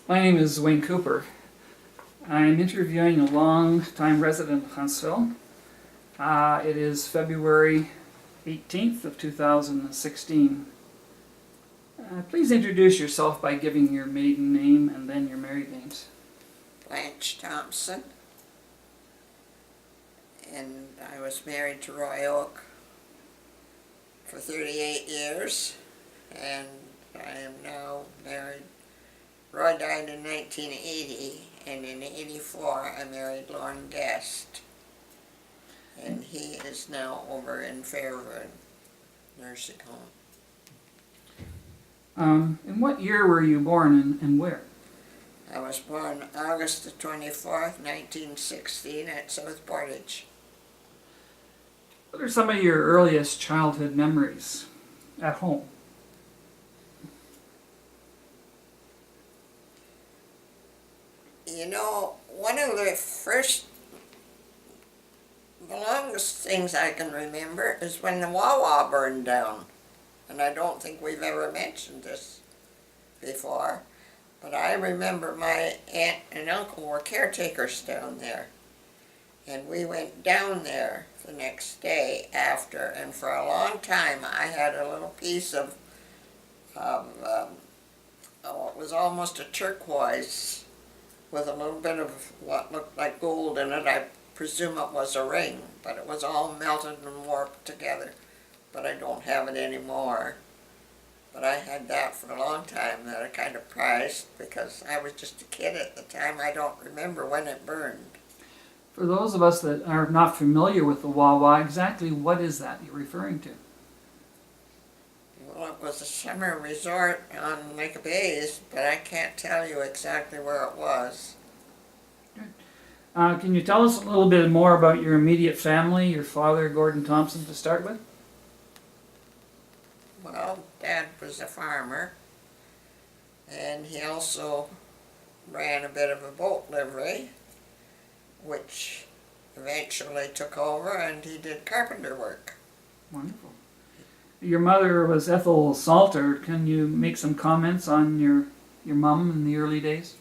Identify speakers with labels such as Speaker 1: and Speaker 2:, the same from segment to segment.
Speaker 1: My name is Wayne Cooper. I'm interviewing a long-time resident of Huntsville. It is February 18th of 2016. Please introduce yourself by giving your maiden name and then your married names.
Speaker 2: Blanche Thompson, and I was married to Roy Oak for 38 years, and I am now married. Roy died in 1980, and in 84 I married Blanche Guest, and he is now over in Fairwood nursing home.
Speaker 1: In what year were you born and where?
Speaker 2: I was born August the 24th, 1916 at South Portage.
Speaker 1: What are some of your earliest childhood memories at home?
Speaker 2: You know, one of the longest things I can remember is when the Wawa burned down. And I don't think we've ever mentioned this before, but I remember my aunt and uncle were caretakers down there. And we went down there the next day after, and for a long time I had a little piece of it was almost a turquoise with a little bit of what looked like gold in it. I presume it was a ring, but it was all melted and warped together. But I don't have it anymore. But I had that for a long time that I kind of prized because I was just a kid at the time. I don't remember when it burned.
Speaker 1: For those of us that are not familiar with the Wawa, exactly what is that you're referring to?
Speaker 2: Well, it was a summer resort on Lake Bays, but I can't tell you exactly where it was.
Speaker 1: Can you tell us a little bit more about your immediate family, your father, Gordon Thompson, to start with?
Speaker 2: Well, Dad was a farmer, and he also ran a bit of a boat livery, which eventually took over, and he did carpenter work.
Speaker 1: Wonderful. Your mother was Ethel Salter. Can you make some comments on your mom in the early days?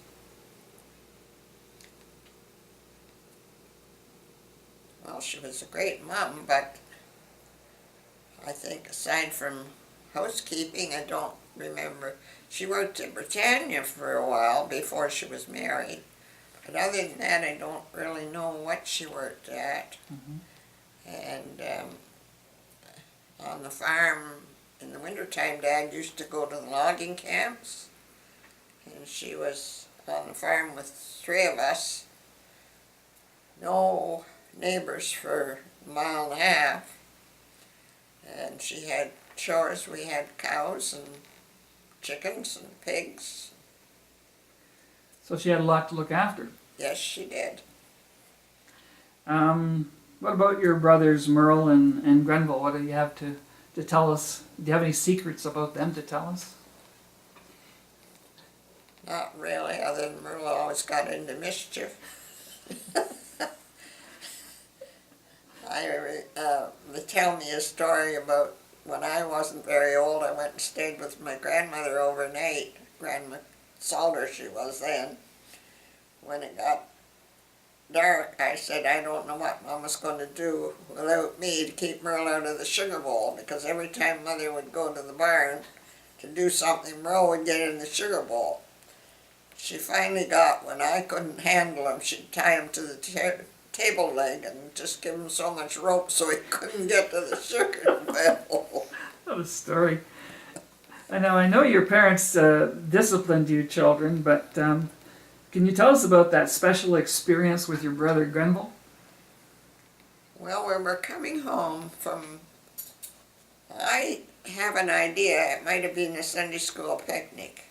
Speaker 2: Well, she was a great mom, but I think aside from housekeeping, I don't remember. She worked at Britannia for a while before she was married. But other than that, I don't really know what she worked at.
Speaker 1: Mm-hmm.
Speaker 2: And on the farm in the wintertime, Dad used to go to the logging camps. And she was on the farm with three of us. No neighbors for a mile and a half. And she had chores. We had cows and chickens and pigs.
Speaker 1: So she had a lot to look after.
Speaker 2: Yes, she did.
Speaker 1: What about your brothers Merle and Grenville? What do you have to tell us? Do you have any secrets about them to tell us?
Speaker 2: Not really, other than Merle always got into mischief. They tell me a story about when I wasn't very old. I went and stayed with my grandmother overnight. Grandma Salter she was then. When it got dark, I said, I don't know what Mama's going to do without me to keep Merle out of the sugar bowl, because every time Mother would go to the barn to do something, Merle would get in the sugar bowl. She finally got, when I couldn't handle him, she'd tie him to the table leg and just give him so much rope so he couldn't get to the sugar bowl.
Speaker 1: What a story. I know your parents disciplined you children, but can you tell us about that special experience with your brother Grenville?
Speaker 2: Well, we were coming home from, I have an idea, it might have been a Sunday school picnic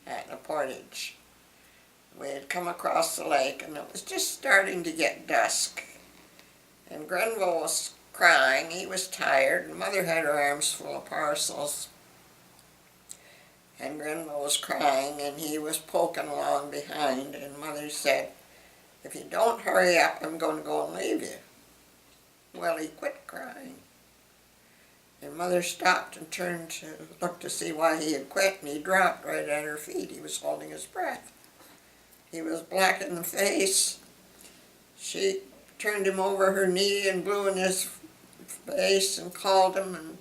Speaker 2: at the Portage. We had come across the lake and it was just starting to get dusk. And Grenville was crying, he was tired, and Mother had her arms full of parcels. And Grenville was crying and he was poking along behind, and Mother said, if you don't hurry up, I'm going to go and leave you. Well, he quit crying. And Mother stopped and turned to look to see why he had quit, and he dropped right at her feet. He was holding his breath. He was black in the face. She turned him over her knee and blew in his face and called him, and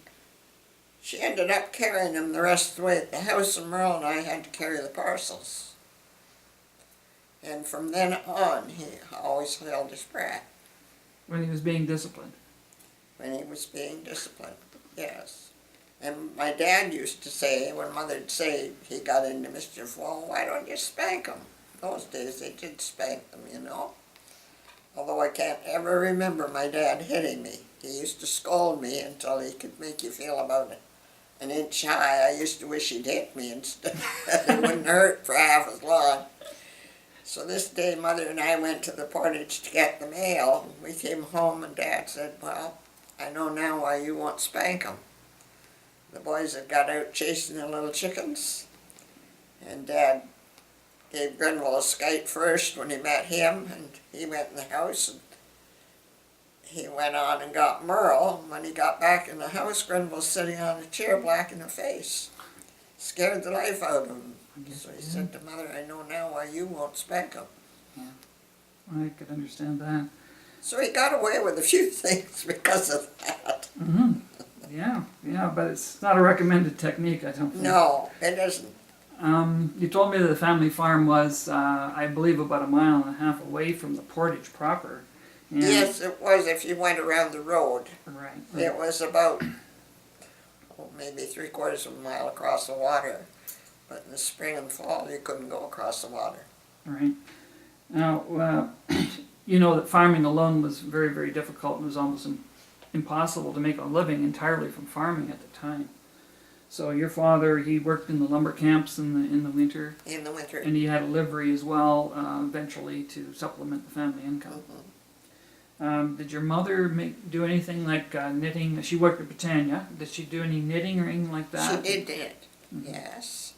Speaker 2: she ended up carrying him the rest of the way at the house, and Merle and I had to carry the parcels. And from then on, he always held his breath.
Speaker 1: When he was being disciplined.
Speaker 2: When he was being disciplined, yes. And my dad used to say, when Mother'd say he got into mischief, well, why don't you spank him? Those days they did spank them, you know. Although I can't ever remember my dad hitting me. He used to scold me until he could make you feel about it. An inch high, I used to wish he'd hit me instead. It wouldn't hurt for half as long. So this day, Mother and I went to the Portage to get the mail. We came home and Dad said, well, I know now why you won't spank them. The boys had got out chasing the little chickens, and Dad gave Grenville a skite first when he met him, and he went in the house, and he went on and got Merle. When he got back in the house, Grenville was sitting on a chair black in the face. Scared the life out of him. So he said to Mother, I know now why you won't spank him.
Speaker 1: Yeah. I could understand that.
Speaker 2: So he got away with a few things because of that.
Speaker 1: Mm-hmm. Yeah, but it's not a recommended technique, I don't think.
Speaker 2: No, it isn't.
Speaker 1: You told me that the family farm was, I believe, about 1.5 miles away from the Portage proper. And
Speaker 2: Yes, it was if you went around the road.
Speaker 1: Right.
Speaker 2: It was about, maybe 3/4 of a mile across the water. But in the spring and fall, you couldn't go across the water.
Speaker 1: Right. Now, you know that farming alone was very, very difficult and was almost impossible to make a living entirely from farming at the time. So your father, he worked in the lumber camps in the winter,
Speaker 2: In the winter.
Speaker 1: and he had a livery as well, eventually to supplement the family income. Did your mother do anything like knitting? She worked at Britannia. Did she do any knitting or anything like that?
Speaker 2: She did it, yes.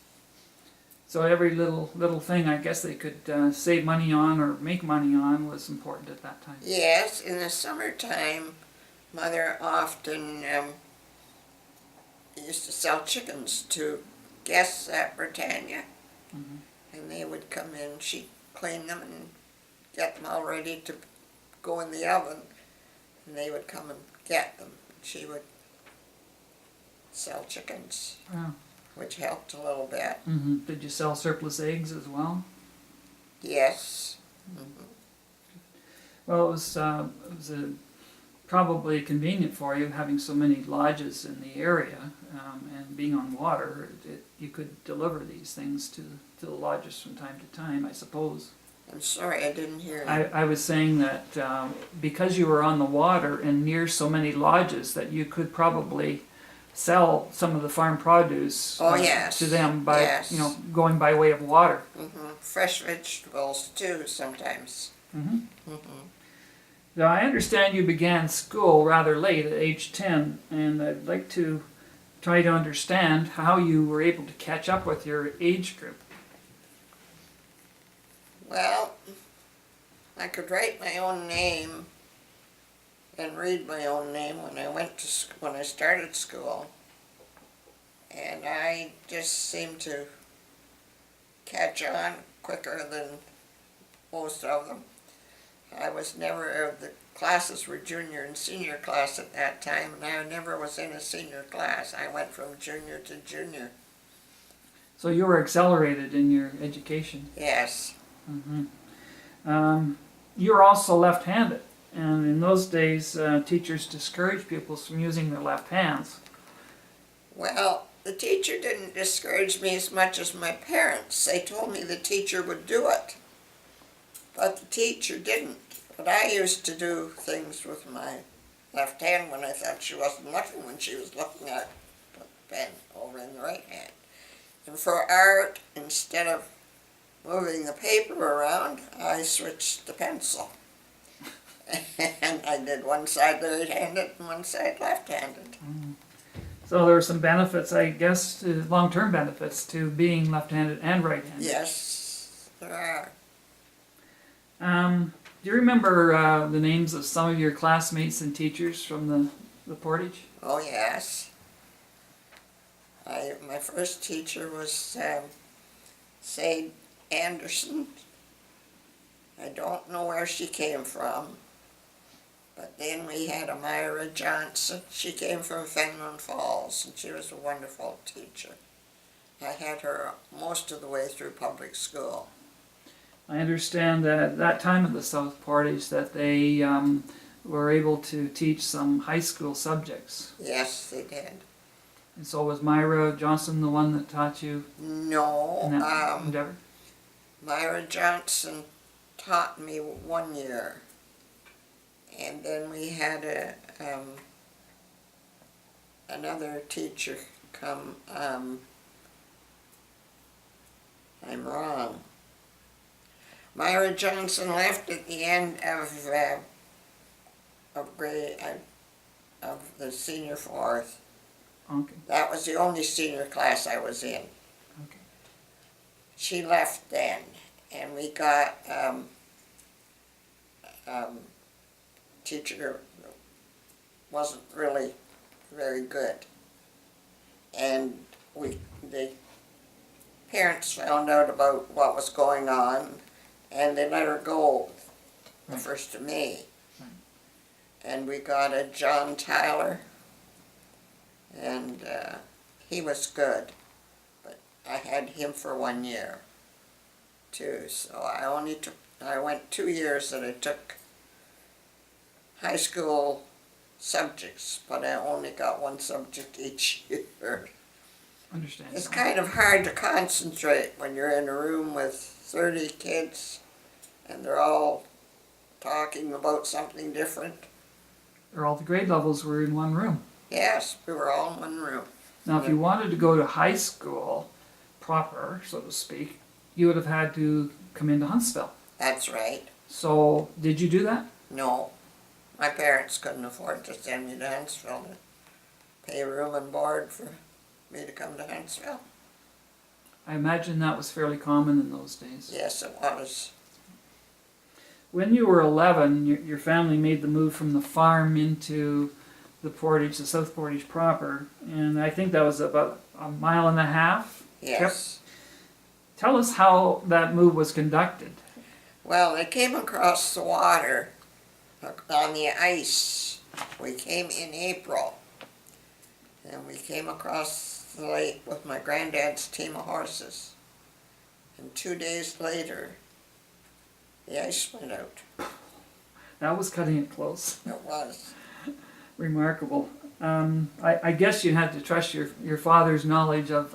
Speaker 1: So every little thing, I guess they could save money on or make money on was important at that time.
Speaker 2: Yes, in the summertime, Mother often used to sell chickens to guests at Britannia. And they would come in, she'd clean them and get them all ready to go in the oven. And they would come and get them. She would sell chickens,
Speaker 1: Wow.
Speaker 2: which helped a little bit.
Speaker 1: Did you sell surplus eggs as well?
Speaker 2: Yes.
Speaker 1: Well, it was probably convenient for you having so many lodges in the area and being on water. You could deliver these things to the lodges from time to time, I suppose.
Speaker 2: I'm sorry, I didn't hear you.
Speaker 1: I was saying that because you were on the water and near so many lodges that you could probably sell some of the farm produce
Speaker 2: Yes.
Speaker 1: to them by
Speaker 2: Yes.
Speaker 1: going by way of water.
Speaker 2: Fresh vegetables too sometimes.
Speaker 1: Now, I understand you began school rather late at age 10, and I'd like to try to understand how you were able to catch up with your age group.
Speaker 2: Well, I could write my own name and read my own name when I started school, and I just seemed to catch on quicker than most of them. I was never, the classes were junior and senior class at that time, and I never was in a senior class. I went from junior to junior.
Speaker 1: So you were accelerated in your education.
Speaker 2: Yes.
Speaker 1: You were also left-handed, and in those days teachers discouraged pupils from using their left hands.
Speaker 2: Well, the teacher didn't discourage me as much as my parents. They told me the teacher would do it, but the teacher didn't. But I used to do things with my left hand when I thought she wasn't looking, when she was looking at the pen over in the right hand. And for art, instead of moving the paper around, I switched the pencil. And I did one side right-handed and one side left-handed.
Speaker 1: So there are some benefits, I guess, long-term benefits to being left-handed and right-handed.
Speaker 2: Yes, there are.
Speaker 1: Do you remember the names of some of your classmates and teachers from the Portage?
Speaker 2: Oh, yes. My first teacher was Sade Anderson. I don't know where she came from. But then we had a Myra Johnson. She came from Fenelon Falls, and she was a wonderful teacher. I had her most of the way through public school.
Speaker 1: I understand that at that time at the South Portage that they were able to teach some high school subjects.
Speaker 2: Yes, they did.
Speaker 1: And so was Myra Johnston the one that taught you
Speaker 2: No,
Speaker 1: in that endeavor?
Speaker 2: Myra Johnson taught me 1 year. And then we had another teacher come, I'm wrong. Myra Johnson left at the end of the senior fourth.
Speaker 1: Okay.
Speaker 2: That was the only senior class I was in.
Speaker 1: Okay.
Speaker 2: She left then, and we got teacher wasn't really very good, and the parents found out about what was going on, and they let her go the 1st of May.
Speaker 1: Right.
Speaker 2: And we got a John Tyler, and he was good, but I had him for 1 year too. So I went 2 years that I took high school subjects, but I only got one subject each year.
Speaker 1: Understand.
Speaker 2: It's kind of hard to concentrate when you're in a room with 30 kids and they're all talking about something different.
Speaker 1: Or all the grade levels were in one room.
Speaker 2: Yes, we were all in one room.
Speaker 1: Now, if you wanted to go to high school proper, so to speak, you would have had to come into Huntsville.
Speaker 2: That's right.
Speaker 1: So, did you do that?
Speaker 2: No, my parents couldn't afford to send me to Huntsville to pay room and board for me to come to Huntsville.
Speaker 1: I imagine that was fairly common in those days.
Speaker 2: Yes, it was.
Speaker 1: When you were 11, your family made the move from the farm into the Portage, the South Portage proper, and I think that was about a mile and a half.
Speaker 2: Yes.
Speaker 1: Tell us how that move was conducted.
Speaker 2: Well, they came across the water on the ice. We came in April, and we came across the lake with my granddad's team of horses. And 2 days later, the ice went out.
Speaker 1: That was cutting it close.
Speaker 2: It was.
Speaker 1: Remarkable. I guess you had to trust your father's knowledge of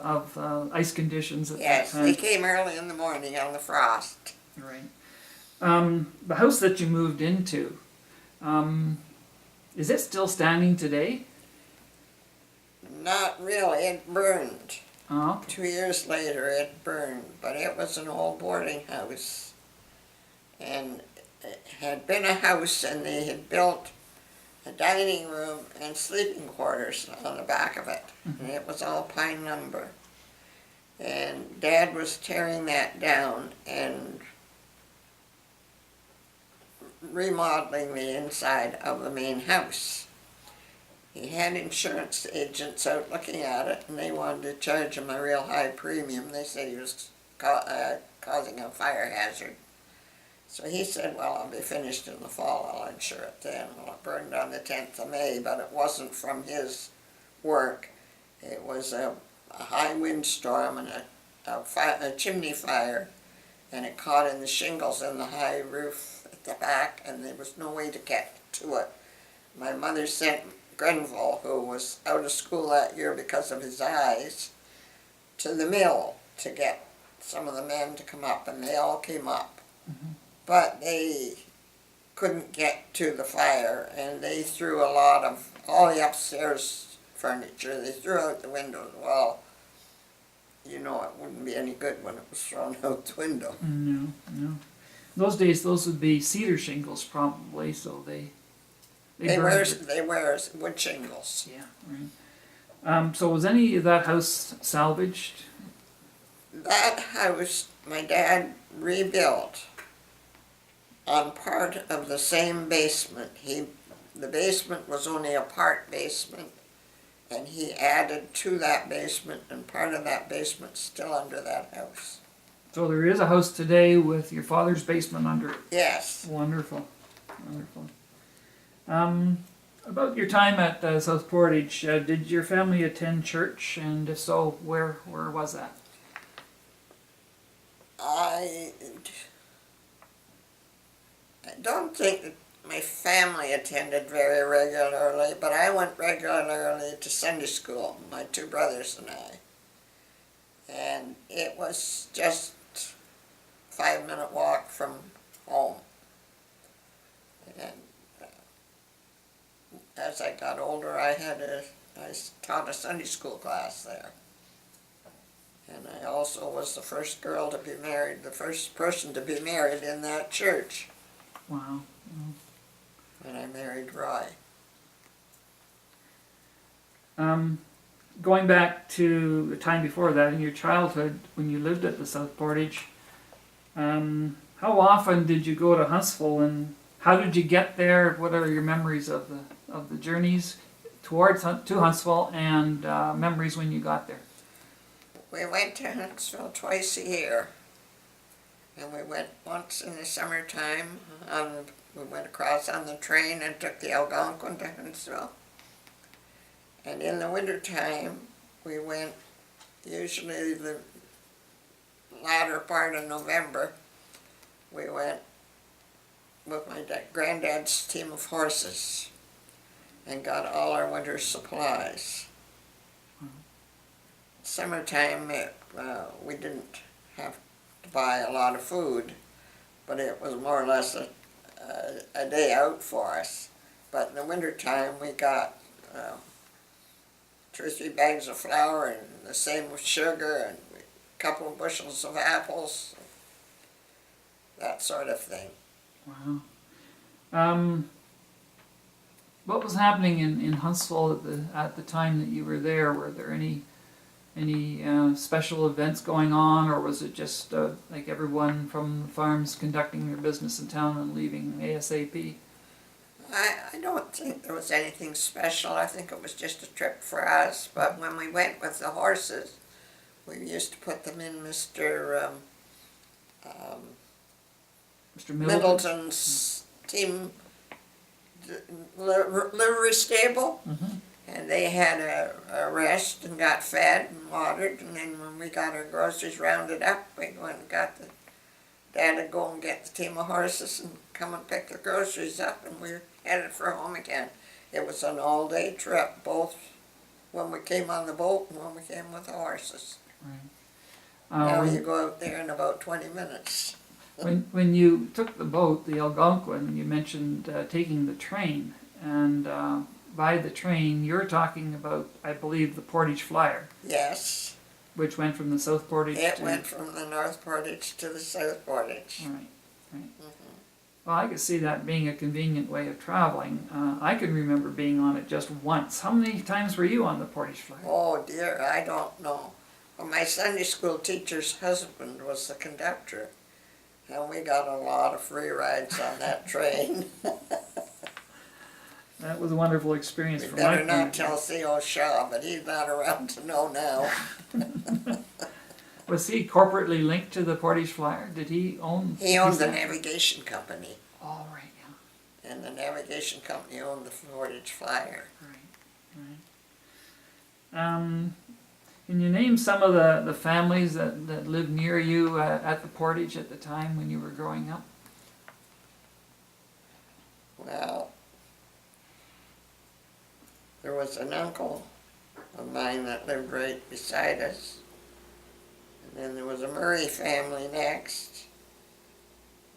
Speaker 1: ice conditions at
Speaker 2: Yes,
Speaker 1: that time.
Speaker 2: they came early in the morning on the frost.
Speaker 1: Right. The house that you moved into, is it still standing today?
Speaker 2: Not really, it burned.
Speaker 1: Oh, okay.
Speaker 2: 2 years later it burned, but it was an old boarding house. And it had been a house, and they had built a dining room and sleeping quarters on the back of it. And it was all pine lumber. And Dad was tearing that down and remodeling the inside of the main house. He had insurance agents out looking at it, and they wanted to charge him a real high premium. They said he was causing a fire hazard. So he said, well, I'll be finished in the fall, I'll insure it then. Well, it burned on the 10th of May, but it wasn't from his work. It was a high windstorm and a chimney fire, and it caught in the shingles in the high roof at the back, and there was no way to get to it. My mother sent Grenville, who was out of school that year because of his eyes, to the mill to get some of the men to come up, and they all came up.
Speaker 1: Mm-hmm.
Speaker 2: But they couldn't get to the fire, and they threw a lot of, all the upstairs furniture, they threw out the windows. Well, you know it wouldn't be any good when it was thrown out the window.
Speaker 1: No, no. Those days, those would be cedar shingles probably, so they burned.
Speaker 2: They were wood shingles.
Speaker 1: Yeah, right. So was any of that house salvaged?
Speaker 2: That house, my dad rebuilt on part of the same basement. The basement was only a part basement, and he added to that basement, and part of that basement's still under that house.
Speaker 1: So there is a house today with your father's basement under it.
Speaker 2: Yes.
Speaker 1: Wonderful, wonderful. About your time at South Portage, did your family attend church, and if so, where was that?
Speaker 2: I don't think that my family attended very regularly, but I went regularly to Sunday school, my two brothers and I. And it was just a 5-minute walk from home. And as I got older, I taught a Sunday school class there. And I also was the first girl to be married, the first person to be married in that church.
Speaker 1: Wow.
Speaker 2: And I married Roy.
Speaker 1: Going back to the time before that, in your childhood, when you lived at the South Portage, how often did you go to Huntsville, and how did you get there? What are your memories of the journeys to Huntsville, and memories when you got there?
Speaker 2: We went to Huntsville twice a year. And we went once in the summertime. We went across on the train and took the Algonquin to Huntsville. And in the wintertime, we went usually the latter part of November. We went with my granddad's team of horses and got all our winter supplies. Summertime, we didn't have to buy a lot of food, but it was more or less a day out for us. But in the wintertime, we got 2 or 3 bags of flour, and the same with sugar, and a couple of bushels of apples, that sort of thing.
Speaker 1: Wow. What was happening in Huntsville at the time that you were there? Were there any special events going on, or was it just like everyone from the farms conducting their business in town and leaving ASAP?
Speaker 2: I don't think there was anything special. I think it was just a trip for us. But when we went with the horses, we used to put them in Mr. Middleton's team livery stable.
Speaker 1: Mm-hmm.
Speaker 2: And they had a rest and got fed and watered, and then when we got our groceries rounded up, we went and got Dad to go and get the team of horses and come and pick the groceries up, and we were headed for home again. It was an all-day trip, both when we came on the boat and when we came with the horses.
Speaker 1: Right.
Speaker 2: Now you go out there in about 20 minutes.
Speaker 1: When you took the boat, the Algonquin, you mentioned taking the train, and by the train, you're talking about, I believe, the Portage Flyer.
Speaker 2: Yes.
Speaker 1: Which went from the South Portage
Speaker 2: It went from the North Portage to the South Portage.
Speaker 1: Right, right.
Speaker 2: Mm-hmm.
Speaker 1: Well, I could see that being a convenient way of traveling. I can remember being on it just once. How many times were you on the Portage Flyer?
Speaker 2: Oh dear, I don't know. Well, my Sunday school teacher's husband was the conductor, and we got a lot of free rides on that train.
Speaker 1: That was a wonderful experience
Speaker 2: We
Speaker 1: for my
Speaker 2: better
Speaker 1: point of
Speaker 2: not
Speaker 1: view.
Speaker 2: tell C.O. Shaw, but he's not around to know now.
Speaker 1: Was he corporately linked to the Portage Flyer? Did he own?
Speaker 2: He owned the navigation company,
Speaker 1: Oh, right, yeah.
Speaker 2: and the navigation company owned the Portage Flyer.
Speaker 1: Right, right. Can you name some of the families that lived near you at the Portage at the time when you were growing up?
Speaker 2: Well, there was an uncle of mine that lived right beside us. And then there was a Murray family next.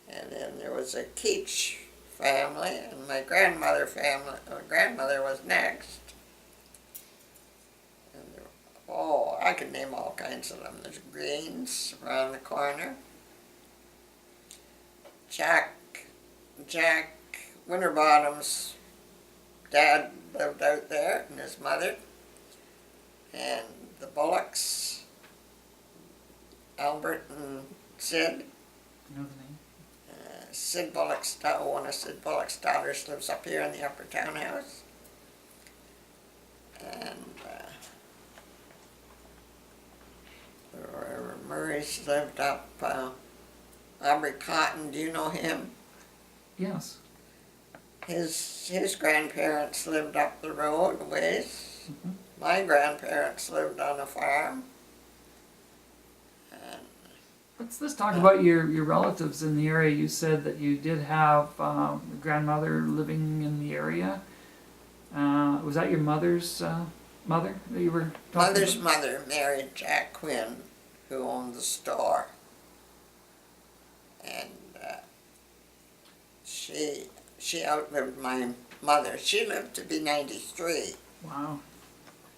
Speaker 2: And then there was a Keach family, and my grandmother was next. And I could name all kinds of them. There's Greens around the corner. Jack Winterbottom's dad lived out there, and his mother. And the Bullocks, Albert and Sid.
Speaker 1: You know the name?
Speaker 2: Sid Bullock's, one of Sid Bullock's daughters lives up here in the upper townhouse. And Murray's lived up, Aubrey Cotton, do you know him?
Speaker 1: Yes.
Speaker 2: His grandparents lived up the road a ways.
Speaker 1: Mhm.
Speaker 2: My grandparents lived on a farm. And
Speaker 1: Let's talk about your relatives in the area. You said that you did have a grandmother living in the area. Was that your mother's mother that you were talking
Speaker 2: Mother's
Speaker 1: about?
Speaker 2: mother married Jack Quinn, who owned the store. And she outlived my mother. She lived to be 93.
Speaker 1: Wow.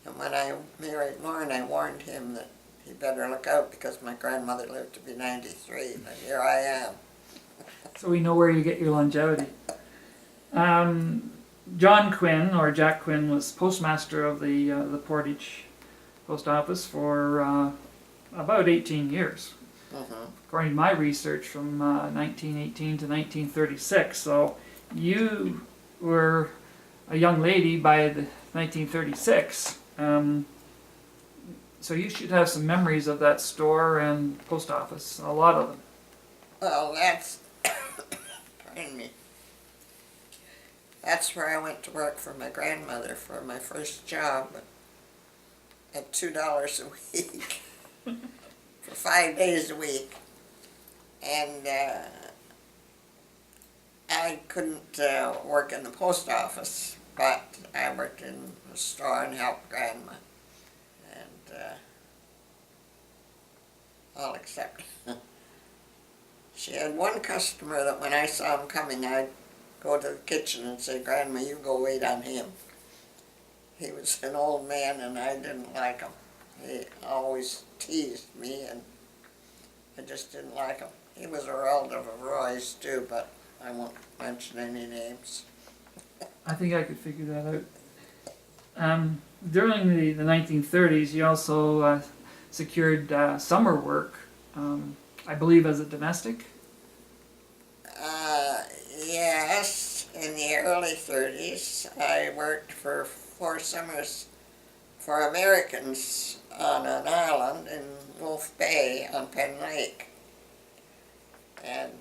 Speaker 2: And when I married Lauren, I warned him that he better look out because my grandmother lived to be 93. But here I am.
Speaker 1: So we know where you get your longevity. John Quinn, or Jack Quinn, was postmaster of the Portage post office for about 18 years. According to my research, from 1918 to 1936. So you were a young lady by the 1936. So you should have some memories of that store and post office, a lot of them.
Speaker 2: Well, that's, pardon me, that's where I went to work for my grandmother for my first job at $2 a week for 5 days a week. And I couldn't work in the post office, but I worked in the store and helped Grandma. And I'll accept. She had one customer that when I saw him coming, I'd go to the kitchen and say, Grandma, you go wait on him. He was an old man and I didn't like him. He always teased me and I just didn't like him. He was a relative of Roy's too, but I won't mention any names.
Speaker 1: I think I could figure that out. During the 1930s, you also secured summer work, I believe as a domestic.
Speaker 2: Yes, in the early 30s, I worked for 4 summers for Americans on an island in Wolf Bay on Penn Lake. And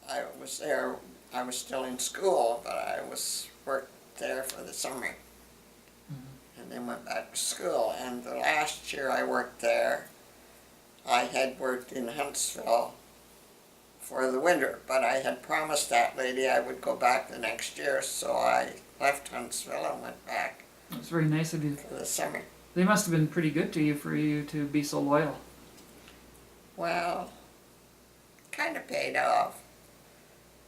Speaker 2: I was there, I was still in school, but I worked there for the summer. And then went back to school. And the last year I worked there, I had worked in Huntsville for the winter, but I had promised that lady I would go back the next year, so I left Huntsville and went back
Speaker 1: It's very nice of you.
Speaker 2: for the summer.
Speaker 1: They must have been pretty good to you for you to be so loyal.
Speaker 2: Well, kind of paid off.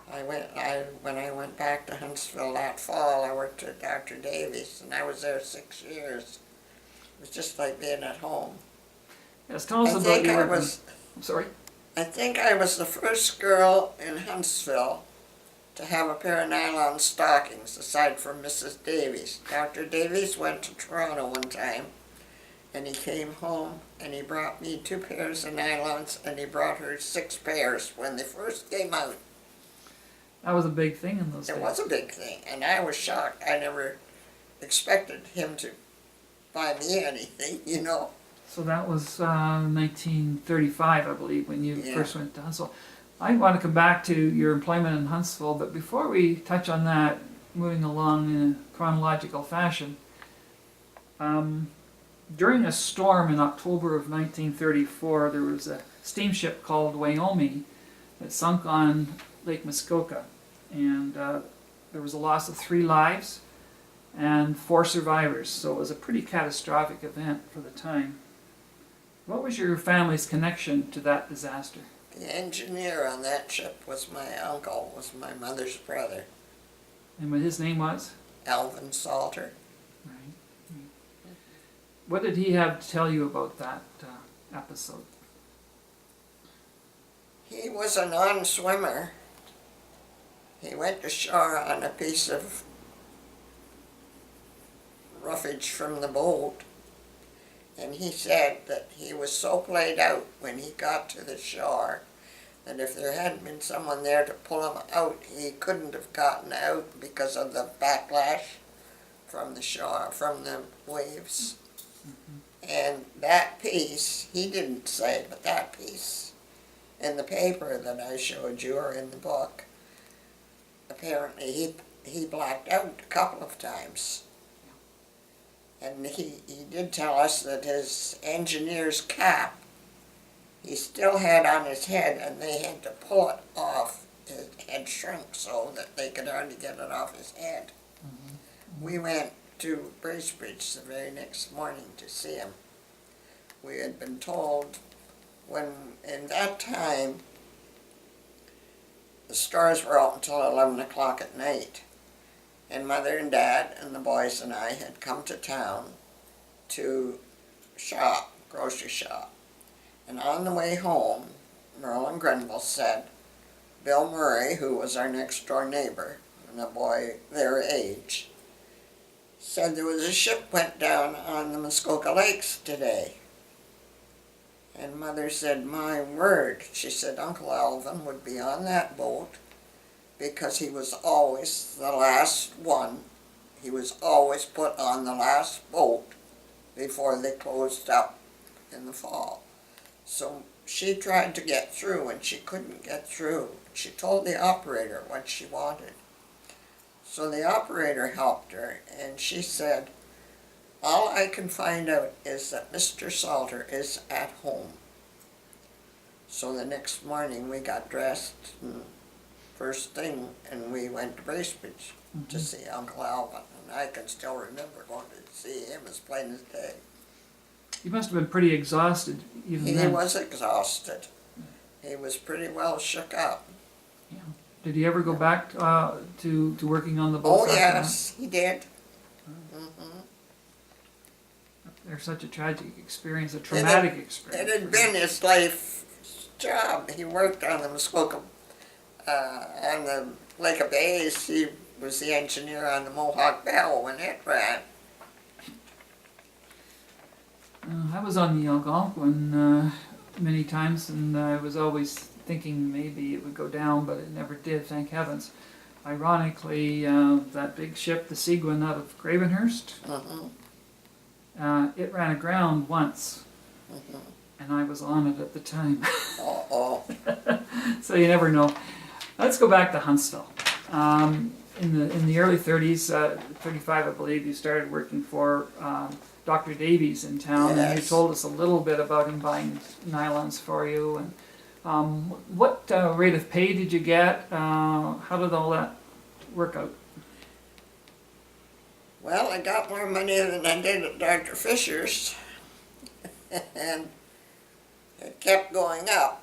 Speaker 2: When I went back to Huntsville that fall, I worked at Dr. Davies, and I was there 6 years. It was just like being at home.
Speaker 1: Yes, tell us about your work. I'm sorry.
Speaker 2: I think I was the first girl in Huntsville to have a pair of nylon stockings, aside from Mrs. Davies. Dr. Davies went to Toronto one time, and he came home, and he brought me 2 pairs of nylons, and he brought her 6 pairs when they first came out.
Speaker 1: That was a big thing in those days.
Speaker 2: It was a big thing, and I was shocked. I never expected him to buy me anything, you know.
Speaker 1: So that was 1935, I believe, when you first went to Huntsville. I want to come back to your employment in Huntsville, but before we touch on that, moving along in a chronological fashion, during a storm in October of 1934, there was a steamship called Wyoming that sunk on Lake Muskoka, and there was a loss of 3 lives and 4 survivors, so it was a pretty catastrophic event for the time. What was your family's connection to that disaster?
Speaker 2: The engineer on that ship was my uncle, was my mother's brother,
Speaker 1: And what his name was?
Speaker 2: Alvin Salter.
Speaker 1: Right. What did he have to tell you about that episode?
Speaker 2: He was a non-swimmer. He went ashore on a piece of roughage from the boat, and he said that he was so played out when he got to the shore that if there hadn't been someone there to pull him out, he couldn't have gotten out because of the backlash from the shore, from the waves. And that piece, he didn't say, but that piece in the paper that I showed you or in the book, apparently he blacked out a couple of times. And he did tell us that his engineer's cap, he still had on his head, and they had to pull it off. His head shrunk so that they could hardly get it off his head. We went to Bracebridge the very next morning to see him. We had been told when, in that time, the stores were open until 11 o'clock at night. And Mother and Dad and the boys and I had come to town to shop, grocery shop. And on the way home, Merle and Grenville said, Bill Murray, who was our next door neighbor, and a boy their age, said there was a ship went down on the Muskoka Lakes today. And Mother said, my word, she said Uncle Alvin would be on that boat because he was always the last one. He was always put on the last boat before they closed up in the fall. So she tried to get through and she couldn't get through. She told the operator what she wanted. So the operator helped her and she said, all I can find out is that Mr. Salter is at home. So the next morning we got dressed and first thing and we went to Bracebridge to see Uncle Alvin. And I can still remember going to see him as plain as day.
Speaker 1: You must have been pretty exhausted even then.
Speaker 2: He was exhausted. He was pretty well shook up.
Speaker 1: Yeah. Did he ever go back to working on the boat?
Speaker 2: Oh yes, he did.
Speaker 1: There's such a tragic experience, a traumatic experience.
Speaker 2: It had been his life's job. He worked on the Muskoka, on the Lake of Bays. He was the engineer on the Mohawk Bell when it ran.
Speaker 1: I was on the Algonquin many times, and I was always thinking maybe it would go down, but it never did, thank heavens. Ironically, that big ship, the Seguin out of Gravenhurst, it ran aground once, and I was on it at the time. So you never know. Let's go back to Huntsville. In the early 30s, 35 I believe, you started working for Dr. Davies in town,
Speaker 2: Yes.
Speaker 1: and you told us a little bit about him buying nylons for you. And what rate of pay did you get? How did all that work out?
Speaker 2: Well, I got more money than I did at Dr. Fisher's, and it kept going up.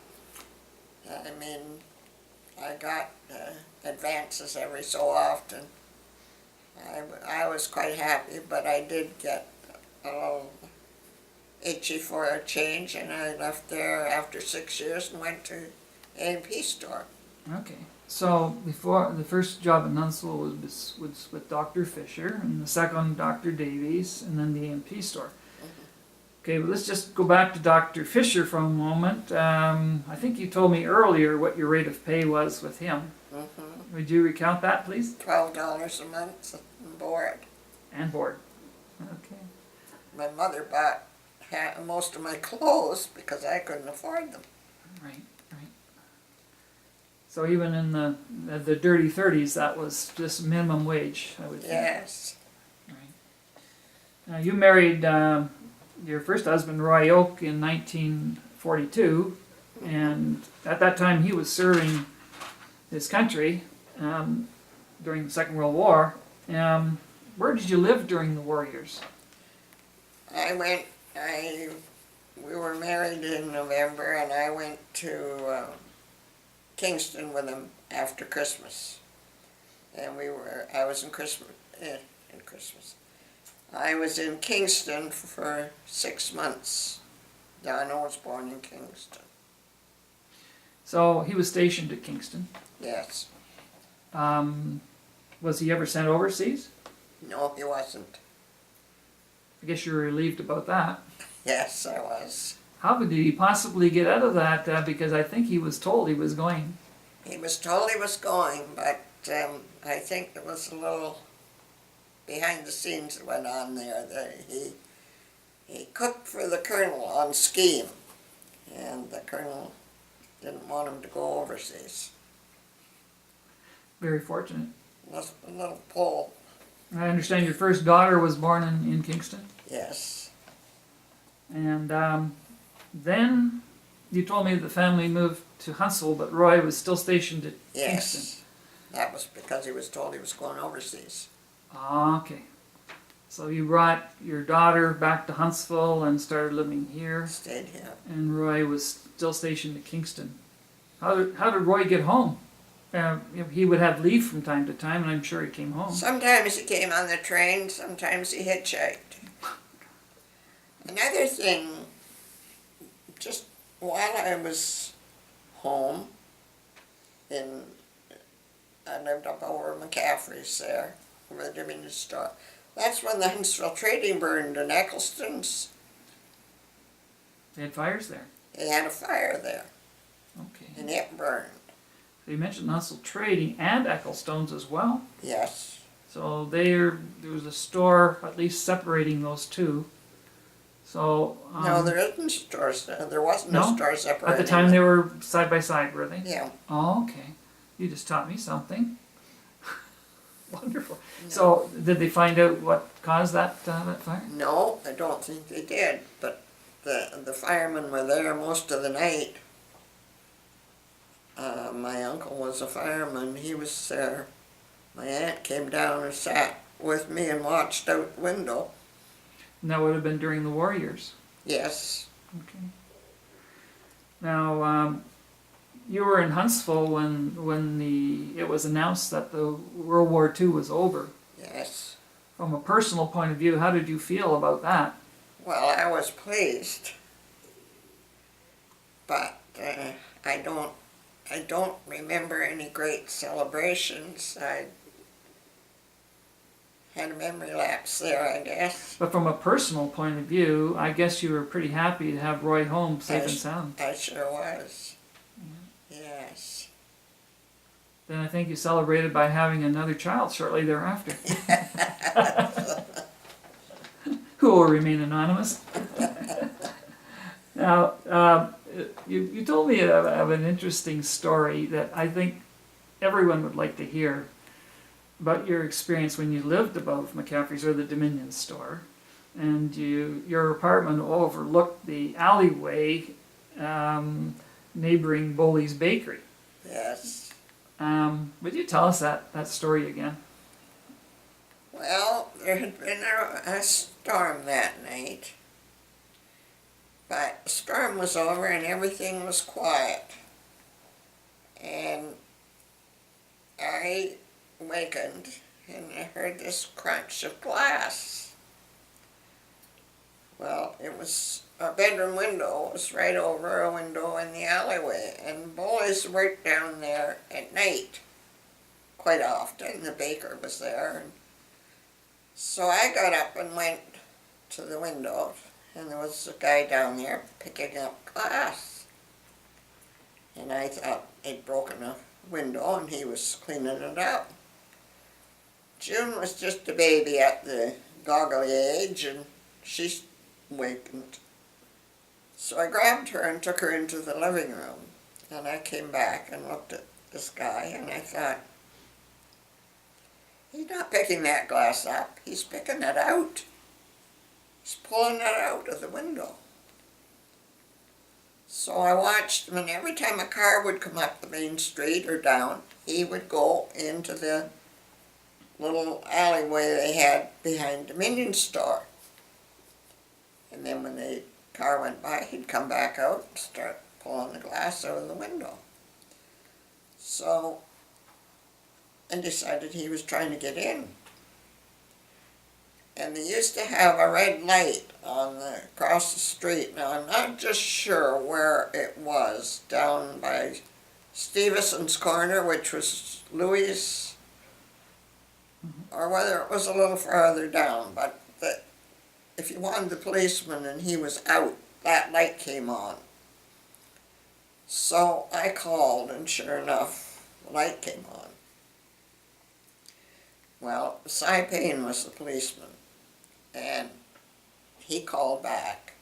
Speaker 2: I mean, I got advances every so often. I was quite happy, but I did get a little itchy for a change, and I left there after 6 years and went to A&P store.
Speaker 1: Okay. So before the first job in Huntsville was with Dr. Fisher, and the second Dr. Davies, and then the A&P store. Okay, but let's just go back to Dr. Fisher for a moment. I think you told me earlier what your rate of pay was with him. Would you recount that, please?
Speaker 2: $12 a month and board.
Speaker 1: And board. Okay.
Speaker 2: My mother bought most of my clothes because I couldn't afford them.
Speaker 1: Right, right. So even in the dirty 30s, that was just minimum wage, I would think.
Speaker 2: Yes.
Speaker 1: Right. Now you married your first husband, Roy Oak, in 1942, and at that time he was serving his country during the Second World War. Where did you live during the war years?
Speaker 2: We were married in November, and I went to Kingston with him after Christmas. And I was in Christmas. I was in Kingston for 6 months. Donna was born in Kingston.
Speaker 1: So he was stationed at Kingston.
Speaker 2: Yes.
Speaker 1: Was he ever sent overseas?
Speaker 2: No, he wasn't.
Speaker 1: I guess you're relieved about that.
Speaker 2: Yes, I was.
Speaker 1: How did he possibly get out of that? Because I think he was told he was going.
Speaker 2: He was told he was going, but I think there was a little behind the scenes that went on there. That he cooked for the colonel on scheme, and the colonel didn't want him to go overseas.
Speaker 1: Very fortunate.
Speaker 2: Just a little pull.
Speaker 1: I understand your first daughter was born in Kingston.
Speaker 2: Yes.
Speaker 1: And then you told me the family moved to Huntsville, but Roy was still stationed at Kingston.
Speaker 2: Yes. That was because he was told he was going overseas.
Speaker 1: Ah, okay. So you brought your daughter back to Huntsville and started living here,
Speaker 2: Stayed here.
Speaker 1: and Roy was still stationed at Kingston. How did Roy get home? He would have leave from time to time, and I'm sure he came home.
Speaker 2: Sometimes he came on the train, sometimes he hitchhiked. Another thing, just while I was home, I lived up over McCaffrey's there, over the Dominion store. That's when the Huntsville Trading burned in Eccleston's.
Speaker 1: They had fires there.
Speaker 2: They had a fire there,
Speaker 1: Okay.
Speaker 2: and it burned.
Speaker 1: So you mentioned Huntsville Trading and Ecclestone's as well.
Speaker 2: Yes.
Speaker 1: So there was a store at least separating those two. So
Speaker 2: No, there isn't stores. There wasn't
Speaker 1: No?
Speaker 2: a store separating.
Speaker 1: at the time they were side by side, were they?
Speaker 2: Yeah.
Speaker 1: Oh, okay. You just taught me something. Wonderful. So did they find out what caused that fire?
Speaker 2: No, I don't think they did. But the firemen were there most of the night. My uncle was a fireman. He was there. My aunt came down and sat with me and watched out the window.
Speaker 1: And that would have been during the war years.
Speaker 2: Yes.
Speaker 1: Okay. Now, you were in Huntsville when it was announced that the World War II was over.
Speaker 2: Yes.
Speaker 1: From a personal point of view, how did you feel about that?
Speaker 2: Well, I was pleased. But I don't remember any great celebrations. I had a memory lapse there, I guess.
Speaker 1: But from a personal point of view, I guess you were pretty happy to have Roy home safe and sound.
Speaker 2: I sure was. Yes.
Speaker 1: Then I think you celebrated by having another child shortly thereafter. Who will remain anonymous. Now, you told me of an interesting story that I think everyone would like to hear about your experience when you lived above McCaffrey's or the Dominion store, and your apartment overlooked the alleyway neighboring Bowley's Bakery.
Speaker 2: Yes.
Speaker 1: Would you tell us that story again?
Speaker 2: Well, there had been a storm that night, but the storm was over and everything was quiet. And I wakened and I heard this crunch of glass. Well, it was our bedroom window was right over a window in the alleyway, and boys worked down there at night quite often. The baker was there, and so I got up and went to the window, and there was a guy down there picking up glass. And I thought he'd broken a window and he was cleaning it up. June was just a baby at the goggly age, and she wakened. So I grabbed her and took her into the living room, and I came back and looked at this guy, and I thought, he's not picking that glass up, he's picking it out. He's pulling it out of the window. So I watched him, and every time a car would come up the main street or down, he would go into the little alleyway they had behind Dominion store. And then when the car went by, he'd come back out and start pulling the glass out of the window. So I decided he was trying to get in. And they used to have a red light across the street. Now, I'm not just sure where it was, down by Stevenson's corner, which was Louis', or whether it was a little farther down, but if you wanted the policeman and he was out, that light came on. So I called, and sure enough, the light came on. Well, Cy Payne was the policeman, and he called back,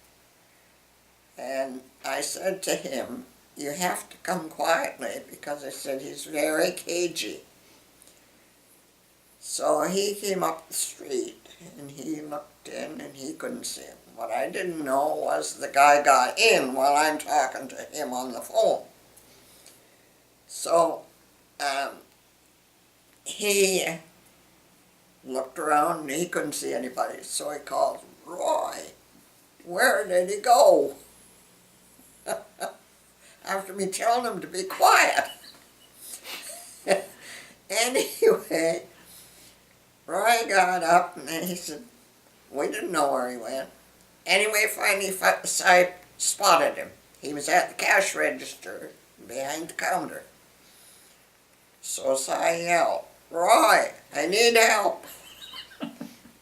Speaker 2: and I said to him, "You have to come quietly," because I said he's very cagey. So he came up the street, and he looked in, and he couldn't see him. What I didn't know was the guy got in while I'm talking to him on the phone. So he looked around, and he couldn't see anybody. So he called, "Roy, where did he go?" After me telling him to be quiet. Anyway, Roy got up and he said, we didn't know where he went. Anyway, finally I spotted him. He was at the cash register behind the counter. So I yelled, "Roy, I need help."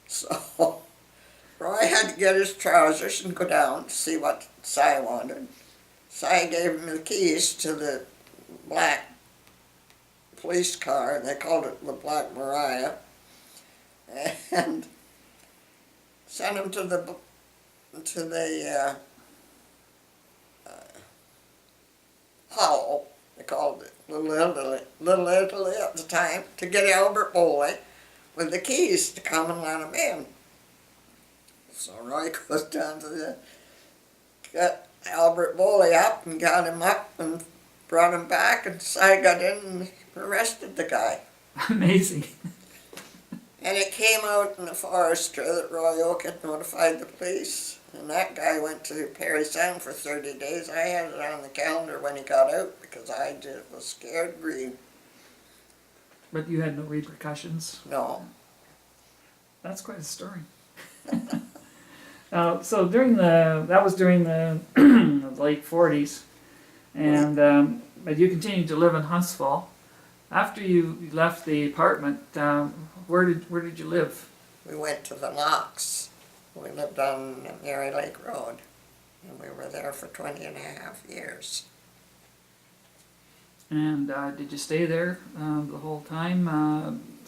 Speaker 2: So Roy had to get his trousers and go down to see what Cy wanted. Cy gave him the keys to the black police car. They called it the Black Maria. And sent him to the Hollow. They called it Little Italy at the time, to get Albert Boley with the keys to come and let him in. So Roy goes down to got Albert Boley up and got him up and brought him back, and Cy got in and arrested the guy.
Speaker 1: Amazing.
Speaker 2: And it came out in the Forester that Roy Oak had notified the police, and that guy went to Perry Sound for 30 days. I had it on the calendar when he got out because I was scared green.
Speaker 1: But you had no repercussions?
Speaker 2: No.
Speaker 1: That's quite a story. So that was during the late 40s, and but you continued to live in Huntsville. After you left the apartment, where did you live?
Speaker 2: We went to the Locks. We lived on Mary Lake Road, and we were there for 20 and a half years.
Speaker 1: And did you stay there the whole time,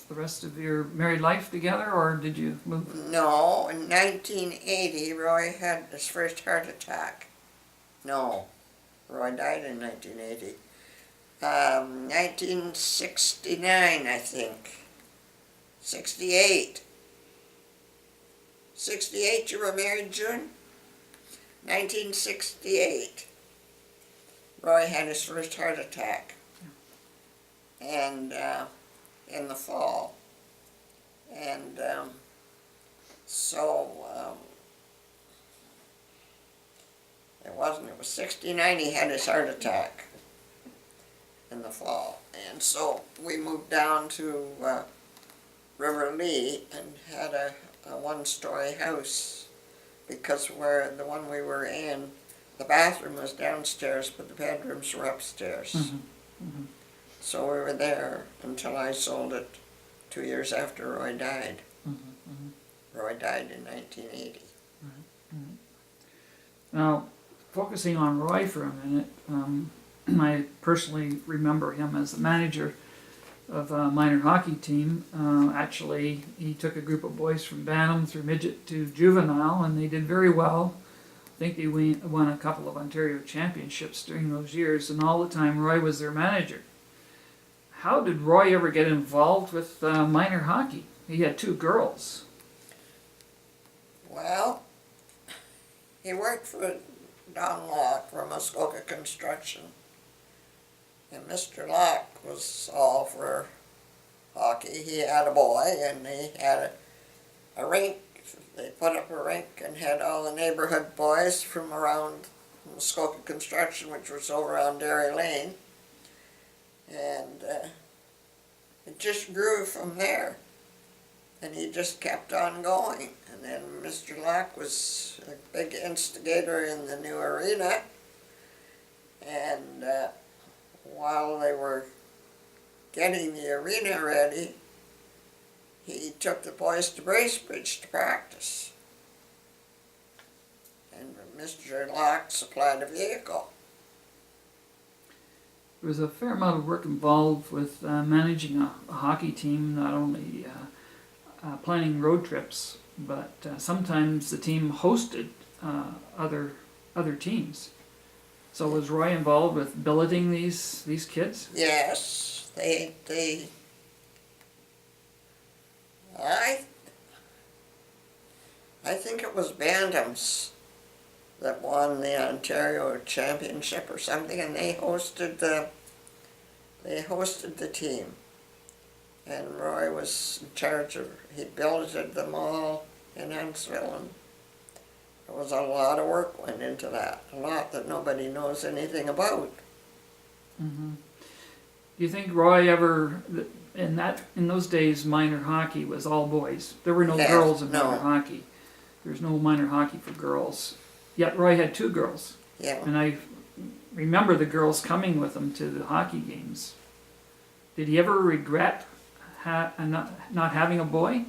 Speaker 1: the rest of your married life together, or did you move?
Speaker 2: No, in 1980, Roy had his first heart attack. No, Roy died in 1980. 1969, I think. 68. 68, you were married, June? 1968. Roy had his first heart attack. And in the fall. And it was 69 he had his heart attack in the fall. And so we moved down to River Lee and had a one-story house, because the one we were in, the bathroom was downstairs, but the bedrooms were upstairs.
Speaker 1: Mm-hmm. Mm-hmm.
Speaker 2: So we were there until I sold it 2 years after Roy died.
Speaker 1: Mm-hmm. Mm-hmm.
Speaker 2: Roy died in 1980.
Speaker 1: Mm-hmm. Now, focusing on Roy for a minute, I personally remember him as the manager of a minor hockey team. Actually, he took a group of boys from Bantam through midget to juvenile, and they did very well. I think they won a couple of Ontario championships during those years, and all the time Roy was their manager. How did Roy ever get involved with minor hockey? He had 2 girls.
Speaker 2: Well, he worked for Don Locke for Muskoka Construction. And Mr. Locke was all for hockey. He had a boy, and he had a rink. They put up a rink and had all the neighborhood boys from around Muskoka Construction, which was over on Dairy Lane. And it just grew from there. And he just kept on going. And then Mr. Locke was a big instigator in the new arena. And while they were getting the arena ready, he took the boys to Bracebridge to practice. And Mr. Locke supplied a vehicle.
Speaker 1: There was a fair amount of work involved with managing a hockey team, not only planning road trips, but sometimes the team hosted other teams. So was Roy involved with billeting these kids?
Speaker 2: Yes, I think it was Bantams that won the Ontario Championship or something, and they hosted the team. And Roy was in charge of, he billeted them all in Huntsville, and there was a lot of work went into that, a lot that nobody knows anything about.
Speaker 1: Mm-hmm. Do you think Roy ever, in those days, minor hockey was all boys? There were no girls in minor hockey. There's no minor hockey for girls. Yet Roy had 2 girls.
Speaker 2: Yeah.
Speaker 1: And I remember the girls coming with him to the hockey games. Did he ever regret not having a boy?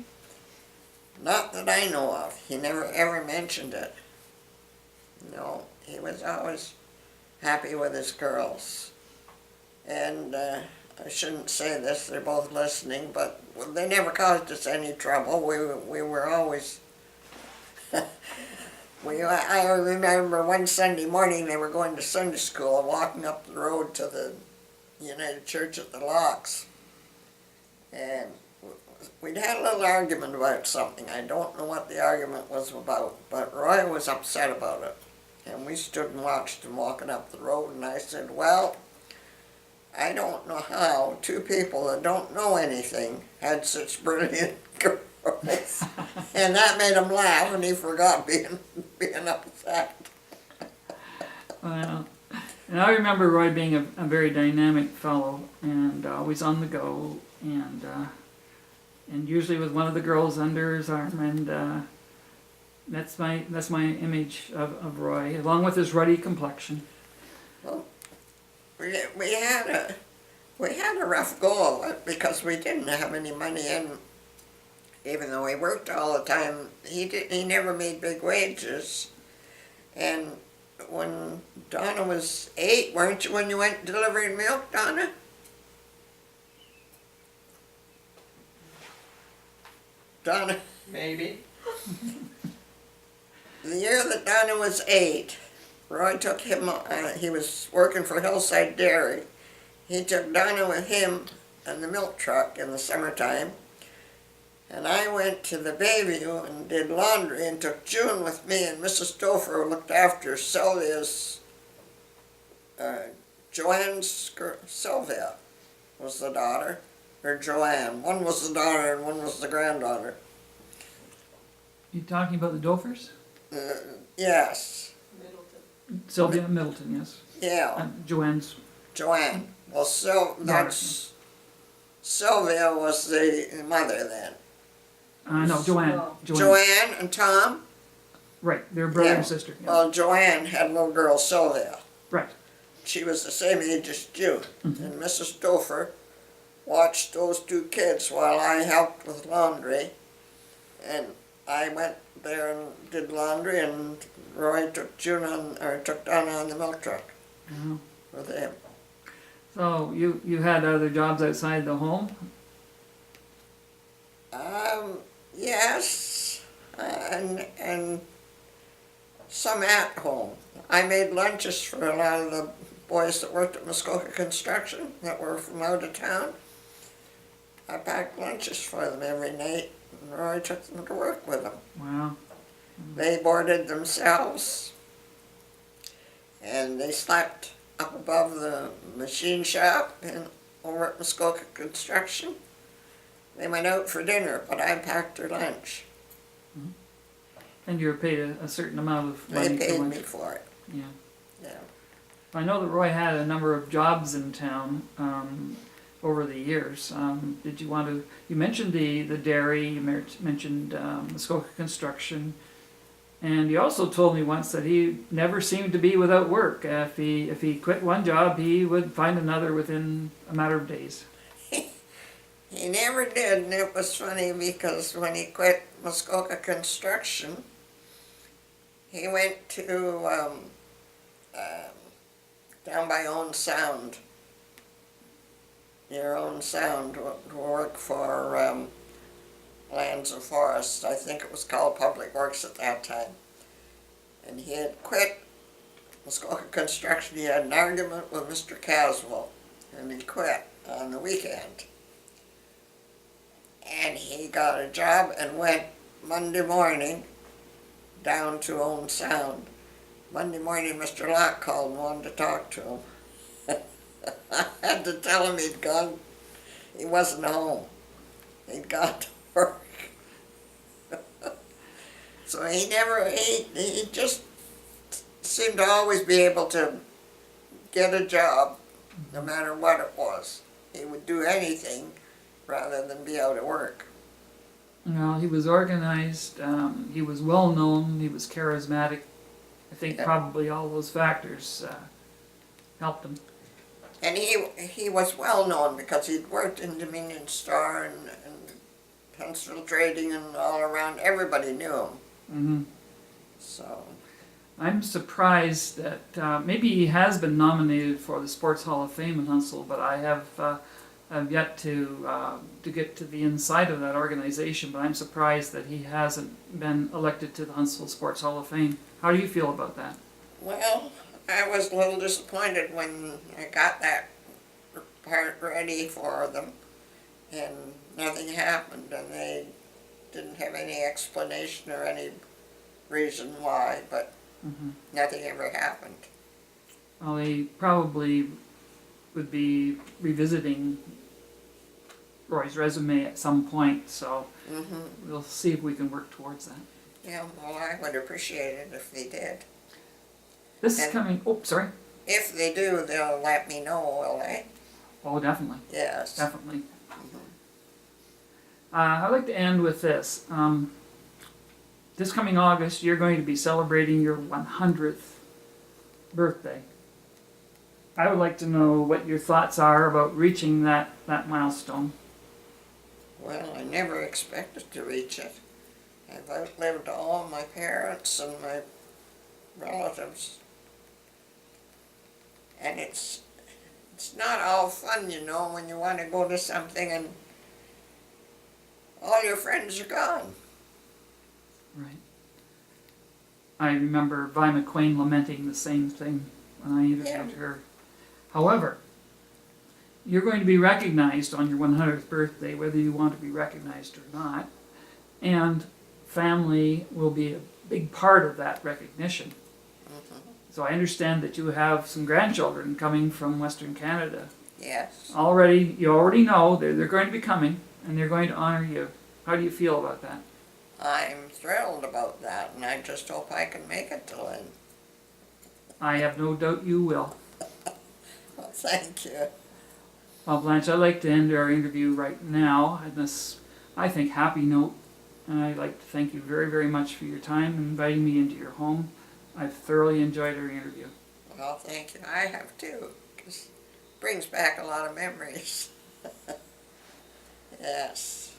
Speaker 2: Not that I know of. He never ever mentioned it. No, he was always happy with his girls. And I shouldn't say this, they're both listening, but they never caused us any trouble. We were always... I remember one Sunday morning they were going to Sunday school and walking up the road to the United Church at the Locks. And we'd had a little argument about something. I don't know what the argument was about, but Roy was upset about it. And we stood and watched him walking up the road, and I said, well, I don't know how 2 people that don't know anything had such brilliant girls. And that made him laugh, and he forgot being upset.
Speaker 1: Well, and I remember Roy being a very dynamic fellow, and always on the go, and usually with one of the girls under his arm, and that's my image of Roy, along with his ruddy complexion.
Speaker 2: Well, we had a rough go of it because we didn't have any money in. Even though he worked all the time, he never made big wages. And when Donna was 8, weren't you when you went delivering milk, Donna? Donna?
Speaker 3: Maybe.
Speaker 2: The year that Donna was 8, Roy took him, he was working for Hillside Dairy. He took Donna with him in the milk truck in the summertime. And I went to the Bayview and did laundry and took June with me, and Mrs. Topher looked after Sylvia's, Sylvia was the daughter, or Joanne. One was the daughter and one was the granddaughter.
Speaker 1: You talking about the Dofers?
Speaker 2: Yes.
Speaker 3: Middleton.
Speaker 1: Sylvia Middleton, yes.
Speaker 2: Yeah.
Speaker 1: Joanne's.
Speaker 2: Joanne. Well, Sylvia was the mother then.
Speaker 1: No, Joanne.
Speaker 3: No.
Speaker 2: Joanne and Tom?
Speaker 1: Right, they're brother
Speaker 2: Yeah.
Speaker 1: and sister. Yeah.
Speaker 2: Well, Joanne had a little girl, Sylvia.
Speaker 1: Right.
Speaker 2: She was the same age as June.
Speaker 1: Mm-hmm.
Speaker 2: And Mrs. Topher watched those 2 kids while I helped with laundry. And I went there and did laundry, and Roy took took Donna on the milk truck with him.
Speaker 1: So you had other jobs outside the home?
Speaker 2: Yes, and some at home. I made lunches for a lot of the boys that worked at Muskoka Construction that were from out of town. I packed lunches for them every night, and Roy took them to work with them.
Speaker 1: Wow.
Speaker 2: They boarded themselves, and they slept up above the machine shop and over at Muskoka Construction. They went out for dinner, but I packed their lunch.
Speaker 1: And you were paid a certain amount of money.
Speaker 2: They paid
Speaker 1: for
Speaker 2: me
Speaker 1: lunch.
Speaker 2: for it.
Speaker 1: Yeah.
Speaker 2: Yeah.
Speaker 1: I know that Roy had a number of jobs in town over the years. Did you want to? You mentioned the dairy. You mentioned Muskoka Construction, and you also told me once that he never seemed to be without work. If he quit one job, he would find another within a matter of days.
Speaker 2: He never did, and it was funny because when he quit Muskoka Construction, he went to down by Owen Sound, near Owen Sound, to work for Lands and Forests. I think it was called Public Works at that time. And he had quit Muskoka Construction. He had an argument with Mr. Caswell, and he quit on the weekend. And he got a job and went Monday morning down to Owen Sound. Monday morning, Mr. Locke called and wanted to talk to him. I had to tell him he'd gone. He wasn't home. He'd gone to work. So he just seemed to always be able to get a job, no matter what it was. He would do anything rather than be out of work.
Speaker 1: Well, he was organized, he was well known, he was charismatic. I think probably all those factors helped him.
Speaker 2: And he was well known because he'd worked in Dominion Star and Huntsville Trading and all around. Everybody knew him.
Speaker 1: Mm-hmm.
Speaker 2: So
Speaker 1: I'm surprised that maybe he has been nominated for the Sports Hall of Fame in Huntsville, but I have yet to get to the inside of that organization. But I'm surprised that he hasn't been elected to the Huntsville Sports Hall of Fame. How do you feel about that?
Speaker 2: well, I was a little disappointed when I got that part ready for them, and nothing happened, and they didn't have any explanation or any reason why, but nothing ever happened.
Speaker 1: Well, they probably would be revisiting Roy's resume at some point, so we'll see if we can work towards that.
Speaker 2: Yeah, well, I would appreciate it if they did.
Speaker 1: This is
Speaker 2: And-
Speaker 1: coming, oh, sorry.
Speaker 2: If they do, they'll let me know, will they?
Speaker 1: Oh, definitely,
Speaker 2: Yes.
Speaker 1: definitely. I'd like to end with this. This coming August, you're going to be celebrating your 100th birthday. I would like to know what your thoughts are about reaching that milestone.
Speaker 2: Well, I never expected to reach it. I've outlived all my parents and my relatives. And it's not all fun, you know, when you want to go to something and all your friends are gone.
Speaker 1: Right. I remember Vi McQueen lamenting the same thing when I interviewed her. However, you're going to be recognized on your 100th birthday, whether you want to be recognized or not, and family will be a big part of that recognition. So I understand that you have some grandchildren coming from Western Canada.
Speaker 2: Yes.
Speaker 1: You already know they're going to be coming, and they're going to honor you. How do you feel about that?
Speaker 2: I'm thrilled about that, and I just hope I can make it till then.
Speaker 1: I have no doubt you will.
Speaker 2: Well, thank you.
Speaker 1: Well, Blanche, I'd like to end our interview right now on this, I think, happy note. And I'd like to thank you very, very much for your time and inviting me into your home. I've thoroughly enjoyed our interview.
Speaker 2: Well, thank you. I have too, because it brings back a lot of memories. Yes.